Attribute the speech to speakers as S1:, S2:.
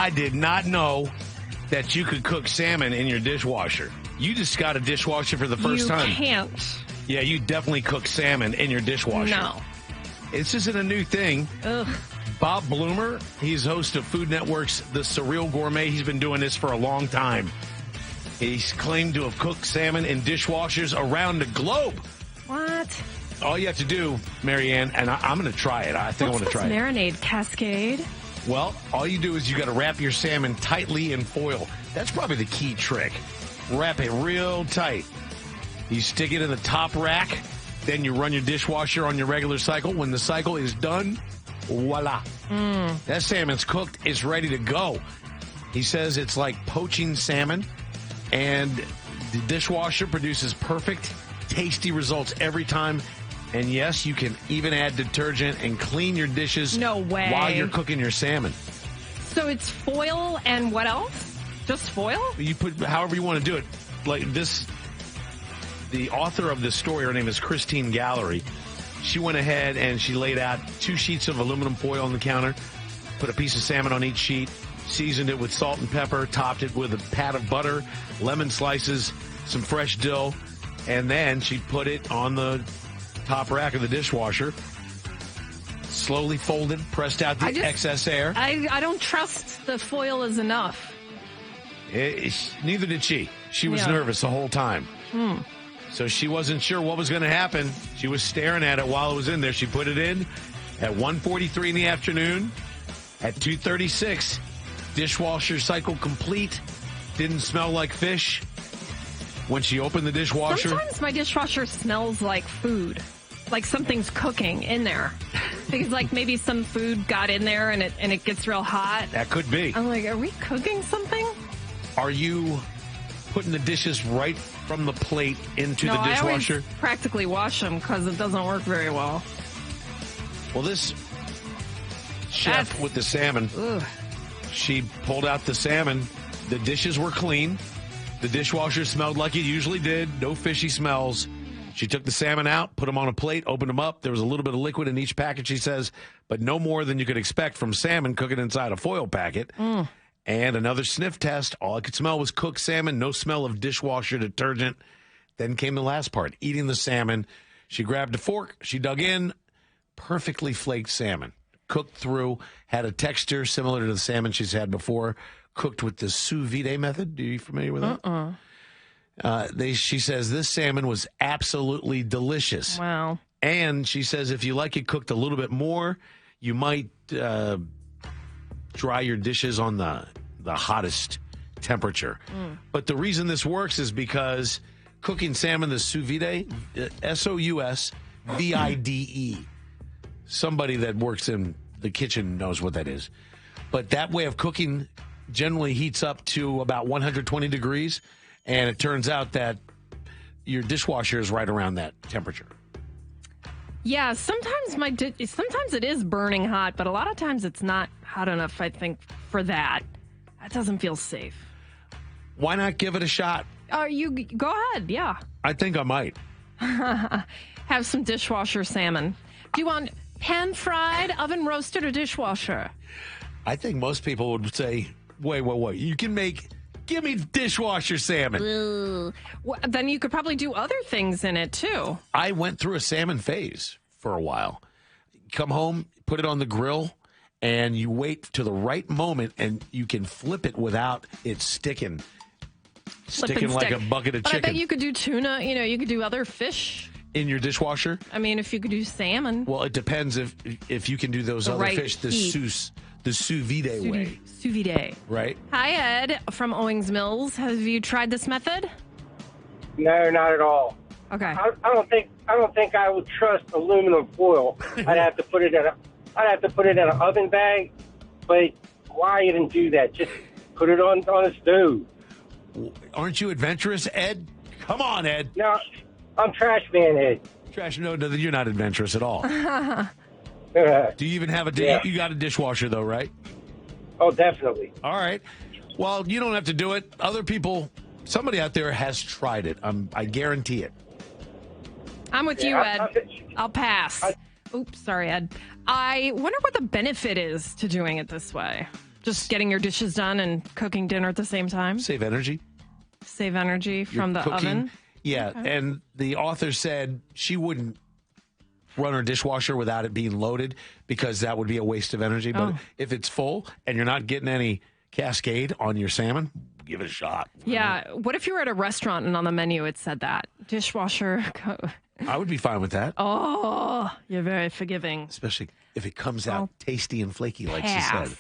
S1: I did not know that you could cook salmon in your dishwasher. You just got a dishwasher for the first time.
S2: You can't.
S1: Yeah, you definitely cook salmon in your dishwasher.
S2: No.
S1: This isn't a new thing.
S2: Ugh.
S1: Bob Bloomer, he's host of Food Network's The Surreal Gourmet. He's been doing this for a long time. He's claimed to have cooked salmon in dishwashers around the globe.
S2: What?
S1: All you have to do, Marianne, and I'm going to try it. I think I want to try it.
S2: Marinade Cascade?
S1: Well, all you do is you got to wrap your salmon tightly in foil. That's probably the key trick. Wrap it real tight. You stick it in the top rack. Then you run your dishwasher on your regular cycle. When the cycle is done, voila. That salmon's cooked. It's ready to go. He says it's like poaching salmon, and the dishwasher produces perfect, tasty results every time. And yes, you can even add detergent and clean your dishes while you're cooking your salmon.
S2: So it's foil and what else? Just foil?
S1: You put however you want to do it. Like this, the author of this story, her name is Christine Gallery. She went ahead and she laid out 2 sheets of aluminum foil on the counter, put a piece of salmon on each sheet, seasoned it with salt and pepper, topped it with a pat of butter, lemon slices, some fresh dill, and then she put it on the top rack of the dishwasher, slowly folded, pressed out the excess air.
S2: I don't trust the foil is enough.
S1: Neither did she. She was nervous the whole time. So she wasn't sure what was going to happen. She was staring at it while it was in there. She put it in at 1:43 in the afternoon. At 2:36, dishwasher cycle complete. Didn't smell like fish. When she opened the dishwasher...
S2: Sometimes my dishwasher smells like food. Like something's cooking in there. Because like maybe some food got in there and it gets real hot.
S1: That could be.
S2: I'm like, are we cooking something?
S1: Are you putting the dishes right from the plate into the dishwasher?
S2: I always practically wash them because it doesn't work very well.
S1: Well, this chef with the salmon, she pulled out the salmon. The dishes were clean. The dishwasher smelled like it usually did. No fishy smells. She took the salmon out, put them on a plate, opened them up. There was a little bit of liquid in each packet, she says, but no more than you could expect from salmon cooking inside a foil packet. And another sniff test. All I could smell was cooked salmon, no smell of dishwasher detergent. Then came the last part, eating the salmon. She grabbed a fork. She dug in. Perfectly flaked salmon. Cooked through, had a texture similar to the salmon she's had before. Cooked with the sous vide method. Are you familiar with that? She says this salmon was absolutely delicious.
S2: Wow.
S1: And she says if you like it cooked a little bit more, you might dry your dishes on the hottest temperature. But the reason this works is because cooking salmon the sous vide, S-O-U-S-V-I-D-E. Somebody that works in the kitchen knows what that is. But that way of cooking generally heats up to about 120 degrees, and it turns out that your dishwasher is right around that temperature.
S2: Yeah, sometimes sometimes it is burning hot, but a lot of times it's not hot enough, I think, for that. That doesn't feel safe.
S1: Why not give it a shot?
S2: You go ahead, yeah.
S1: I think I might.
S2: Have some dishwasher salmon. Do you want pan-fried, oven-roasted, or dishwasher?
S1: I think most people would say, wait. You can give me dishwasher salmon.
S2: Well, then you could probably do other things in it, too.
S1: I went through a salmon phase for a while. Come home, put it on the grill, and you wait to the right moment, and you can flip it without it sticking like a bucket of chicken.
S2: But I bet you could do tuna. You could do other fish.
S1: In your dishwasher?
S2: I mean, if you could do salmon.
S1: Well, it depends if you can do those other fish the sous vide way.
S2: Sous vide.
S1: Right.
S2: Hi, Ed from Owings Mills. Have you tried this method?
S3: No, not at all.
S2: Okay.
S3: I don't think I would trust aluminum foil. I'd have to put it in an oven bag. But why even do that? Just put it on a stove.
S1: Aren't you adventurous, Ed? Come on, Ed.
S3: No, I'm trash man, Ed.
S1: Trash? No, you're not adventurous at all. Do you even have you got a dishwasher though, right?
S3: Oh, definitely.
S1: All right. Well, you don't have to do it. Other people, somebody out there has tried it. I guarantee it.
S2: I'm with you, Ed. I'll pass. Oops, sorry, Ed. I wonder what the benefit is to doing it this way. Just getting your dishes done and cooking dinner at the same time.
S1: Save energy.
S2: Save energy from the oven.
S1: Yeah, okay. And the author said she wouldn't run her dishwasher without it being loaded because that would be a waste of energy. But if it's full and you're not getting any cascade on your salmon, give it a shot.
S2: Yeah. What if you were at a restaurant and on the menu it said that? Dishwasher.
S1: I would be fine with that.
S2: Oh, you're very forgiving.
S1: Especially if it comes out tasty and flaky like she said.